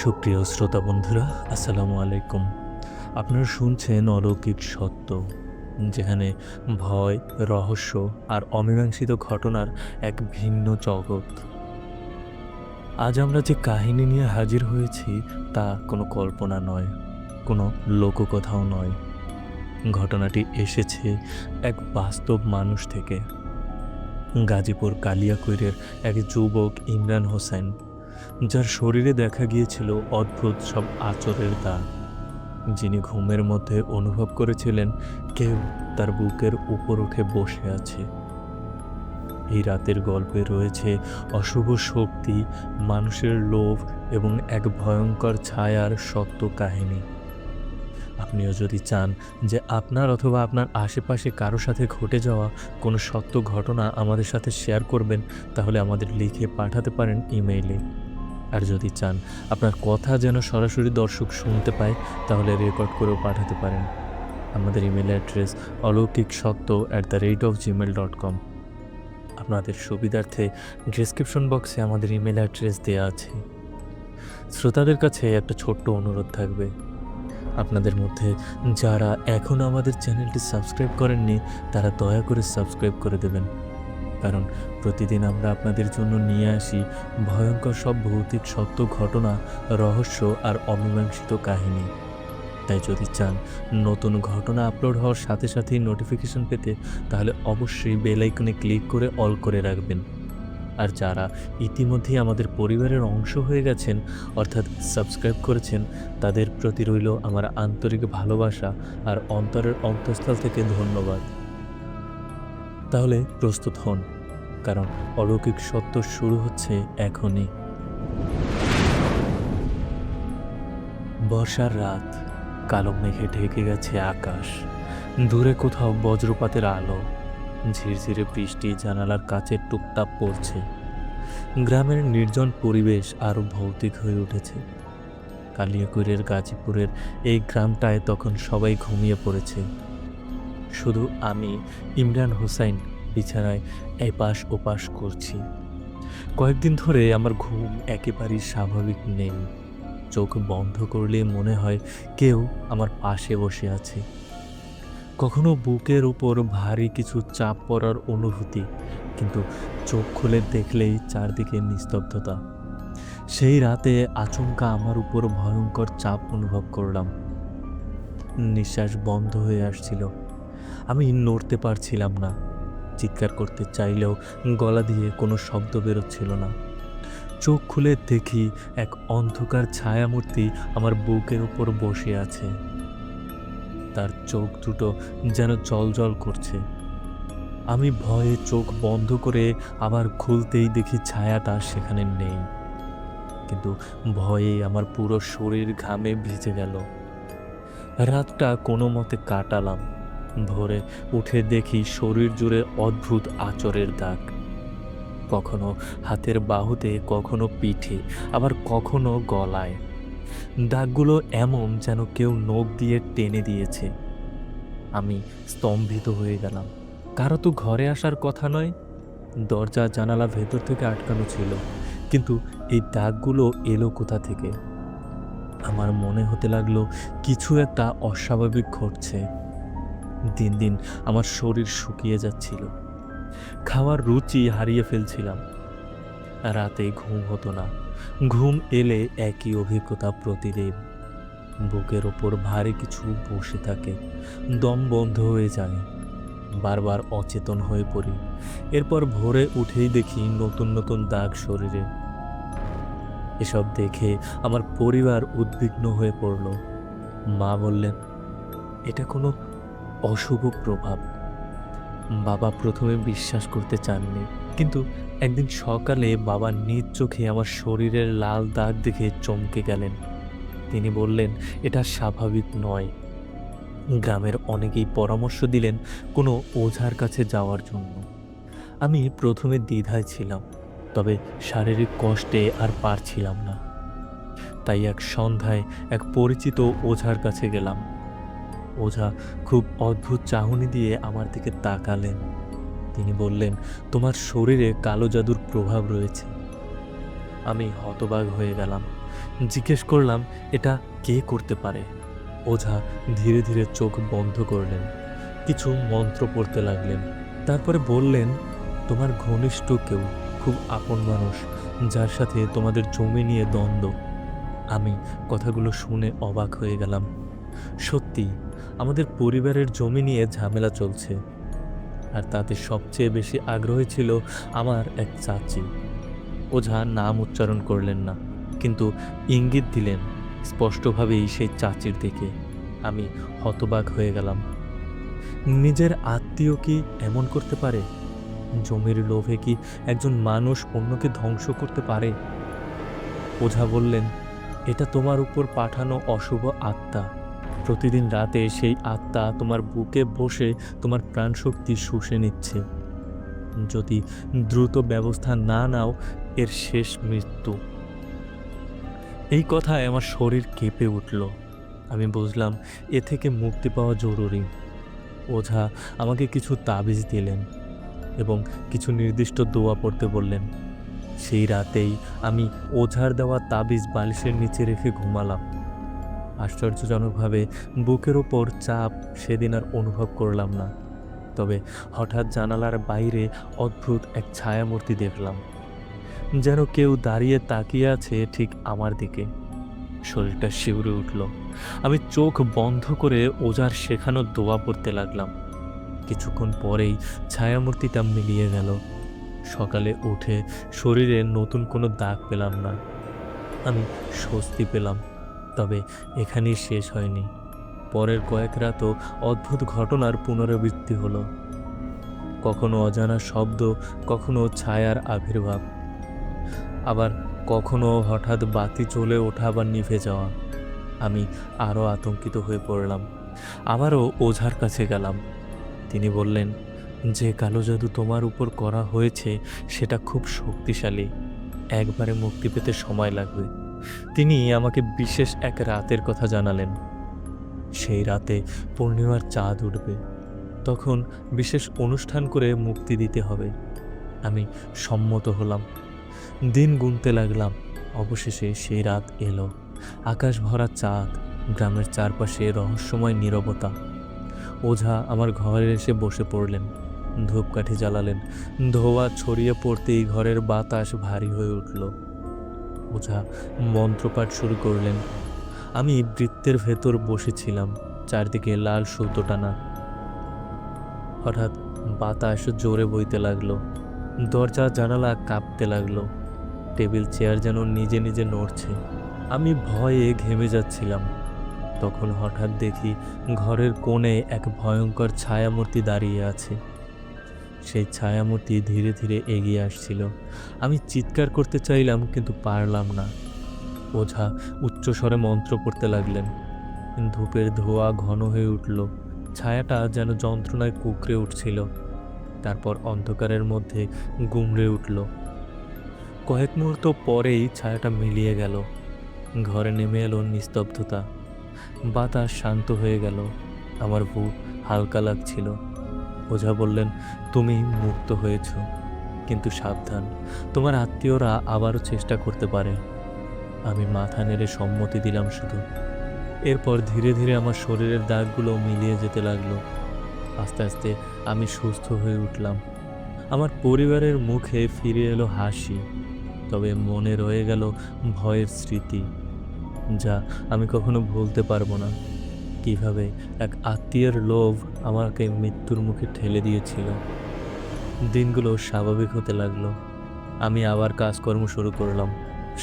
সুপ্রিয় শ্রোতা বন্ধুরা, আসসালামু আলাইকুম। আপনারা শুনছেন অলৌকিক সত্য, যেখানে ভয়, রহস্য আর অমীমাংসিত ঘটনার এক ভিন্ন জগৎ। আজ আমরা যে কাহিনী নিয়ে হাজির হয়েছি তা কোনো কল্পনা নয়, কোনো লোককথাও নয়। ঘটনাটি এসেছে এক বাস্তব মানুষ থেকে। গাজীপুর কালিয়াকৈরের এক যুবক ইমরান হোসেন, যার শরীরে দেখা গিয়েছিল অদ্ভুত সব আঁচড়ের দাগ। যিনি ঘুমের মধ্যে অনুভব করেছিলেন কেউ তার বুকের উপর উঠে বসে আছে। এই রাতের গল্পে রয়েছে অশুভ শক্তি, মানুষের লোভ এবং এক ভয়ঙ্কর ছায়ার সত্য কাহিনী। আপনিও যদি চান যে আপনার অথবা আপনার আশেপাশে কারো সাথে ঘটে যাওয়া কোনো সত্য ঘটনা আমাদের সাথে শেয়ার করবেন, তাহলে আমাদের লিখে পাঠাতে পারেন ইমেইলে। আর যদি চান আপনার কথা যেন সরাসরি দর্শক শুনতে পায়, তাহলে রেকর্ড করেও পাঠাতে পারেন। আমাদের ইমেল অ্যাড্রেস alokikshotto@gmail.com। আপনাদের সুবিধার্থে ডেসক্রিপশন বক্সে আমাদের ইমেল অ্যাড্রেস দেওয়া আছে। শ্রোতাদের কাছে একটা ছোট্ট অনুরোধ থাকবে, আপনাদের মধ্যে যারা এখনও আমাদের চ্যানেলটি সাবস্ক্রাইব করেননি তারা দয়া করে সাবস্ক্রাইব করে দেবেন, কারণ প্রতিদিন আমরা আপনাদের জন্য নিয়ে আসি ভয়ঙ্কর সব ভৌতিক সত্য ঘটনা, রহস্য আর অমীমাংসিত কাহিনী। তাই যদি চান নতুন ঘটনা আপলোড হওয়ার সাথে সাথেই নোটিফিকেশন পেতে, তাহলে অবশ্যই বেল আইকনে ক্লিক করে অল করে রাখবেন। আর যারা ইতিমধ্যেই আমাদের পরিবারের অংশ হয়ে গেছেন, অর্থাৎ সাবস্ক্রাইব করেছেন, তাদের প্রতি রইল আমার আন্তরিক ভালোবাসা আর অন্তরের অন্তঃস্থল থেকে ধন্যবাদ। তাহলে প্রস্তুত হন, কারণ অলৌকিক সত্য শুরু হচ্ছে এখনই। বর্ষার রাত, কালো মেঘে ঢেকে গেছে আকাশ। দূরে কোথাও বজ্রপাতের আলো, ঝিরঝিরে বৃষ্টি জানালার কাছে টুপটাপ পড়ছে। গ্রামের নির্জন পরিবেশ আরও ভৌতিক হয়ে উঠেছে। কালিয়াকৈরের গাজীপুরের এই গ্রামটায় তখন সবাই ঘুমিয়ে পড়েছে। শুধু আমি, ইমরান হোসাইন, বিছানায় এপাশ ওপাশ করছি। কয়েকদিন ধরে আমার ঘুম একেবারেই স্বাভাবিক নেই। চোখ বন্ধ করলে মনে হয় কেউ আমার পাশে বসে আছে। কখনো বুকের উপর ভারী কিছু চাপ পড়ার অনুভূতি, কিন্তু চোখ খুলে দেখলেই চারদিকে নিস্তব্ধতা। সেই রাতে আচমকা আমার উপর ভয়ঙ্কর চাপ অনুভব করলাম। নিঃশ্বাস বন্ধ হয়ে আসছিল। আমি নড়তে পারছিলাম না। চিৎকার করতে চাইলেও গলা দিয়ে কোনো শব্দ বেরোচ্ছিল না। চোখ খুলে দেখি এক অন্ধকার ছায়ামূর্তি আমার বুকের উপর বসে আছে। তার চোখ দুটো যেন জ্বলজ্বল করছে। আমি ভয়ে চোখ বন্ধ করে আবার খুলতেই দেখি ছায়াটা সেখানে নেই। কিন্তু ভয়ে আমার পুরো শরীর ঘামে ভিজে গেল। রাতটা কোনো মতে কাটালাম। ভোরে উঠে দেখি শরীর জুড়ে অদ্ভুত আঁচড়ের দাগ, কখনো হাতের বাহুতে, কখনো পিঠে, আবার কখনো গলায়। দাগগুলো এমন যেন কেউ নখ দিয়ে টেনে দিয়েছে। আমি স্তম্ভিত হয়ে গেলাম। কারো তো ঘরে আসার কথা নয়, দরজা জানালা ভেতর থেকে আটকানো ছিল, কিন্তু এই দাগগুলো এলো কোথা থেকে? আমার মনে হতে লাগলো কিছু একটা অস্বাভাবিক ঘটছে। দিন দিন আমার শরীর শুকিয়ে যাচ্ছিল, খাওয়ার রুচি হারিয়ে ফেলছিলাম। রাতে ঘুম হতো না, ঘুম এলে একই অভিজ্ঞতা প্রতিদিন। বুকের ওপর ভারী কিছু বসে থাকে, দম বন্ধ হয়ে যায়, বারবার অচেতন হয়ে পড়ি। এরপর ভোরে উঠেই দেখি নতুন নতুন দাগ শরীরে। এসব দেখে আমার পরিবার উদ্বিগ্ন হয়ে পড়ল। মা বললেন এটা কোনো অশুভ প্রভাব। বাবা প্রথমে বিশ্বাস করতে চাননি, কিন্তু একদিন সকালে বাবা নিজ চোখে আমার শরীরের লাল দাগ দেখে চমকে গেলেন। তিনি বললেন এটা স্বাভাবিক নয়। গ্রামের অনেকেই পরামর্শ দিলেন কোনো ওঝার কাছে যাওয়ার জন্য। আমি প্রথমে দ্বিধায় ছিলাম, তবে শারীরিক কষ্টে আর পারছিলাম না। তাই এক সন্ধ্যায় এক পরিচিত ওঝার কাছে গেলাম। ওঝা খুব অদ্ভুত চাহনি দিয়ে আমার দিকে তাকালেন। তিনি বললেন তোমার শরীরে কালো জাদুর প্রভাব রয়েছে। আমি হতবাক হয়ে গেলাম। জিজ্ঞেস করলাম, এটা কে করতে পারে? ওঝা ধীরে ধীরে চোখ বন্ধ করলেন, কিছু মন্ত্র পড়তে লাগলেন। তারপরে বললেন, তোমার ঘনিষ্ঠ কেউ, খুব আপন মানুষ, যার সাথে তোমাদের জমি নিয়ে দ্বন্দ্ব। আমি কথাগুলো শুনে অবাক হয়ে গেলাম। সত্যি, আমাদের পরিবারের জমি নিয়ে ঝামেলা চলছে, আর তাতে সবচেয়ে বেশি আগ্রহী ছিল আমার এক চাচি। ওঝা নাম উচ্চারণ করলেন না, কিন্তু ইঙ্গিত দিলেন স্পষ্টভাবেই সেই চাচির দিকে। আমি হতবাক হয়ে গেলাম। নিজের আত্মীয় কি এমন করতে পারে? জমির লোভে কি একজন মানুষ অন্যকে ধ্বংস করতে পারে? ওঝা বললেন, এটা তোমার উপর পাঠানো অশুভ আত্মা। প্রতিদিন রাতে সেই আত্মা তোমার বুকে বসে তোমার প্রাণশক্তি শুষে নিচ্ছে। যদি দ্রুত ব্যবস্থা না নাও, এর শেষ মৃত্যু। এই কথায় আমার শরীর কেঁপে উঠল। আমি বুঝলাম এ থেকে মুক্তি পাওয়া জরুরি। ওঝা আমাকে কিছু তাবিজ দিলেন এবং কিছু নির্দিষ্ট দোয়া পড়তে বললেন। সেই রাতেই আমি ওঝার দেওয়া তাবিজ বালিশের নিচে রেখে ঘুমালাম। আশ্চর্যজনকভাবে বুকের ওপর চাপ সেদিন আর অনুভব করলাম না। তবে হঠাৎ জানালার বাইরে অদ্ভুত এক ছায়ামূর্তি দেখলাম, যেন কেউ দাঁড়িয়ে তাকিয়ে আছে ঠিক আমার দিকে। শরীরটা শিউরে উঠল। আমি চোখ বন্ধ করে ওঝার শেখানো দোয়া পড়তে লাগলাম। কিছুক্ষণ পরেই ছায়ামূর্তিটা মিলিয়ে গেল। সকালে উঠে শরীরে নতুন কোনো দাগ পেলাম না। আমি স্বস্তি পেলাম। তবে এখানেই শেষ হয়নি। পরের কয়েক রাতও অদ্ভুত ঘটনার পুনরাবৃত্তি হলো। কখনো অজানা শব্দ, কখনো ছায়ার আবির্ভাব, আবার কখনো হঠাৎ বাতি জ্বলে ওঠা বা নিভে যাওয়া। আমি আরও আতঙ্কিত হয়ে পড়লাম। আবারও ওঝার কাছে গেলাম। তিনি বললেন, যে কালো জাদু তোমার উপর করা হয়েছে সেটা খুব শক্তিশালী, একবারে মুক্তি পেতে সময় লাগবে। তিনি আমাকে বিশেষ এক রাতের কথা জানালেন। সেই রাতে পূর্ণিমার চাঁদ উঠবে, তখন বিশেষ অনুষ্ঠান করে মুক্তি দিতে হবে। আমি সম্মত হলাম। দিন গুনতে লাগলাম। অবশেষে সেই রাত এলো। আকাশ ভরা চাঁদ, গ্রামের চারপাশে রহস্যময় নীরবতা। ওঝা আমার ঘরে এসে বসে পড়লেন, ধূপকাঠি জ্বালালেন। ধোঁয়া ছড়িয়ে পড়তেই ঘরের বাতাস ভারী হয়ে উঠল। ওঝা মন্ত্রপাঠ শুরু করলেন। আমি বৃত্তের ভেতর বসেছিলাম, চারদিকে লাল সুতো টানা। হঠাৎ বাতাস জোরে বইতে লাগলো, দরজা জানালা কাঁপতে লাগলো, টেবিল চেয়ার যেন নিজে নিজে নড়ছে। আমি ভয়ে ঘেমে যাচ্ছিলাম। তখন হঠাৎ দেখি ঘরের কোণে এক ভয়ঙ্কর ছায়ামূর্তি দাঁড়িয়ে আছে। সেই ছায়ামূর্তি ধীরে ধীরে এগিয়ে আসছিল। আমি চিৎকার করতে চাইলাম, কিন্তু পারলাম না। ওঝা উচ্চস্বরে মন্ত্র পড়তে লাগলেন। ধূপের ধোঁয়া ঘন হয়ে উঠল। ছায়াটা যেন যন্ত্রণায় কুঁকড়ে উঠছিল। তারপর অন্ধকারের মধ্যে গুমড়ে উঠল। কয়েক মুহূর্ত পরেই ছায়াটা মিলিয়ে গেল। ঘরে নেমে এলো নিস্তব্ধতা। বাতাস শান্ত হয়ে গেল। আমার বুক হালকা লাগছিল। ওঝা বললেন, তুমি মুক্ত হয়েছ, কিন্তু সাবধান, তোমার আত্মীয়রা আবারও চেষ্টা করতে পারে। আমি মাথা নেড়ে সম্মতি দিলাম শুধু। এরপর ধীরে ধীরে আমার শরীরের দাগগুলো মিলিয়ে যেতে লাগলো। আস্তে আস্তে আমি সুস্থ হয়ে উঠলাম। আমার পরিবারের মুখে ফিরে এলো হাসি, তবে মনে রয়ে গেল ভয়ের স্মৃতি, যা আমি কখনো ভুলতে পারবো না। কিভাবে এক আত্মীয়ের লোভ আমাকে মৃত্যুর মুখে ঠেলে দিয়েছিল। দিনগুলো স্বাভাবিক হতে লাগলো। আমি আবার কাজকর্ম শুরু করলাম।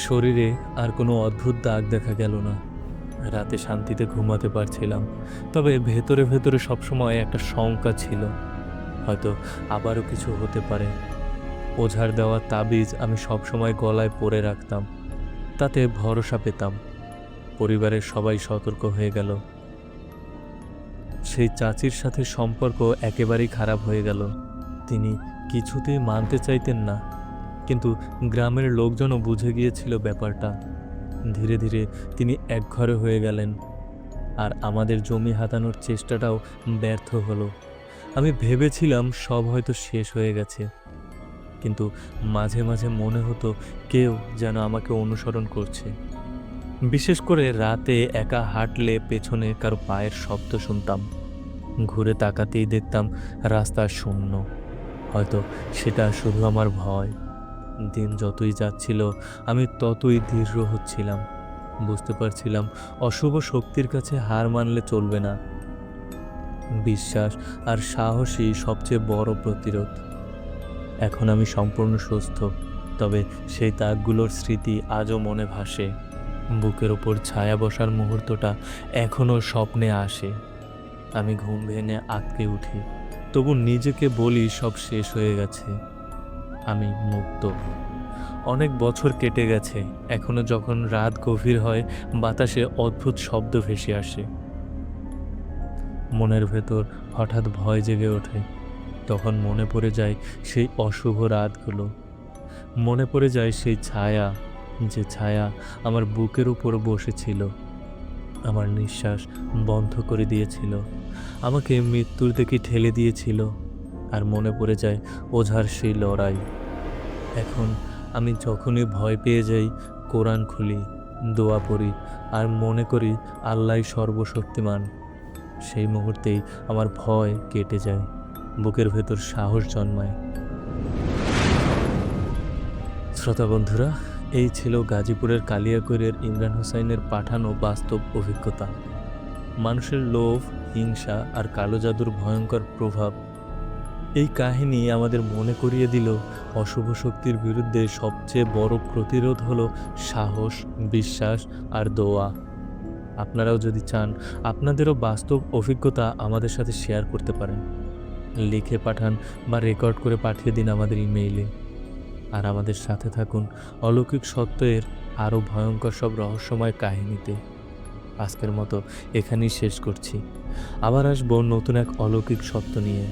শরীরে আর কোনো অদ্ভুত দাগ দেখা গেল না। রাতে শান্তিতে ঘুমাতে পারছিলাম। তবে ভেতরে ভেতরে সবসময় একটা শঙ্কা ছিল, হয়তো আবারও কিছু হতে পারে। ওঝার দেওয়া তাবিজ আমি সবসময় গলায় পরে রাখতাম, তাতে ভরসা পেতাম। পরিবারের সবাই সতর্ক হয়ে গেল। সেই চাচির সাথে সম্পর্ক একেবারেই খারাপ হয়ে গেল। তিনি কিছুতেই মানতে চাইতেন না, কিন্তু গ্রামের লোকজনও বুঝে গিয়েছিল ব্যাপারটা। ধীরে ধীরে তিনি একঘরে হয়ে গেলেন, আর আমাদের জমি হাতানোর চেষ্টাটাও ব্যর্থ হলো। আমি ভেবেছিলাম সব হয়তো শেষ হয়ে গেছে, কিন্তু মাঝে মাঝে মনে হতো কেউ যেন আমাকে অনুসরণ করছে। বিশেষ করে রাতে একা হাঁটলে পেছনে কারো পায়ের শব্দ শুনতাম। ঘুরে তাকাতেই দেখতাম রাস্তা শূন্য। হয়তো সেটা শুধু আমার ভয়। দিন যতই যাচ্ছিল আমি ততই দৃঢ় হচ্ছিলাম। বুঝতে পারছিলাম অশুভ শক্তির কাছে হার মানলে চলবে না। বিশ্বাস আর সাহসই সবচেয়ে বড় প্রতিরোধ। এখন আমি সম্পূর্ণ সুস্থ, তবে সেই দাগগুলোর স্মৃতি আজও মনে ভাসে। বুকের ওপর ছায়া বসার মুহূর্তটা এখনও স্বপ্নে আসে। আমি ঘুম ভেঙে আঁতকে উঠি, তবু নিজেকে বলি সব শেষ হয়ে গেছে, আমি মুক্ত। অনেক বছর কেটে গেছে, এখনো যখন রাত গভীর হয় বাতাসে অদ্ভুত শব্দ ভেসে আসে। মনের ভেতর হঠাৎ ভয় জেগে ওঠে। তখন মনে পড়ে যায় সেই অশুভ রাতগুলো। মনে পড়ে যায় সেই ছায়া, যে ছায়া আমার বুকের উপর বসেছিল, আমার নিঃশ্বাস বন্ধ করে দিয়েছিল, আমাকে মৃত্যুর দিকে ঠেলে দিয়েছিল। আর মনে পড়ে যায় ওঝার সেই লড়াই। এখন আমি যখনই ভয় পেয়ে যাই, কোরআন খুলি, দোয়া পড়ি, আর মনে করি আল্লাহই সর্বশক্তিমান। সেই মুহূর্তেই আমার ভয় কেটে যায়, বুকের ভেতর সাহস জন্মায়। শ্রোতা বন্ধুরা, এই ছিল গাজীপুরের কালিয়াকৈরের ইমরান হোসাইনের পাঠানো বাস্তব অভিজ্ঞতা। মানুষের লোভ, হিংসা আর কালো জাদুর ভয়ঙ্কর প্রভাব। এই কাহিনী আমাদের মনে করিয়ে দিল অশুভ শক্তির বিরুদ্ধে সবচেয়ে বড় প্রতিরোধ হলো সাহস, বিশ্বাস আর দোয়া। আপনারাও যদি চান, আপনাদেরও বাস্তব অভিজ্ঞতা আমাদের সাথে শেয়ার করতে পারেন। লিখে পাঠান বা রেকর্ড করে পাঠিয়ে দিন আমাদের ইমেইলে। আর আমাদের সাথে থাকুন অলৌকিক সত্যের আরও ভয়ঙ্কর সব রহস্যময় কাহিনীতে। আজকের মতো এখানেই শেষ করছি। আবার আসবো নতুন এক অলৌকিক সত্য নিয়ে।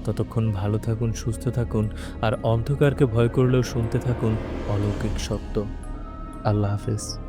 ততক্ষণ ভালো থাকুন, সুস্থ থাকুন, আর অন্ধকারকে ভয় করলেও শুনতে থাকুন অলৌকিক সত্য। আল্লাহ হাফেজ।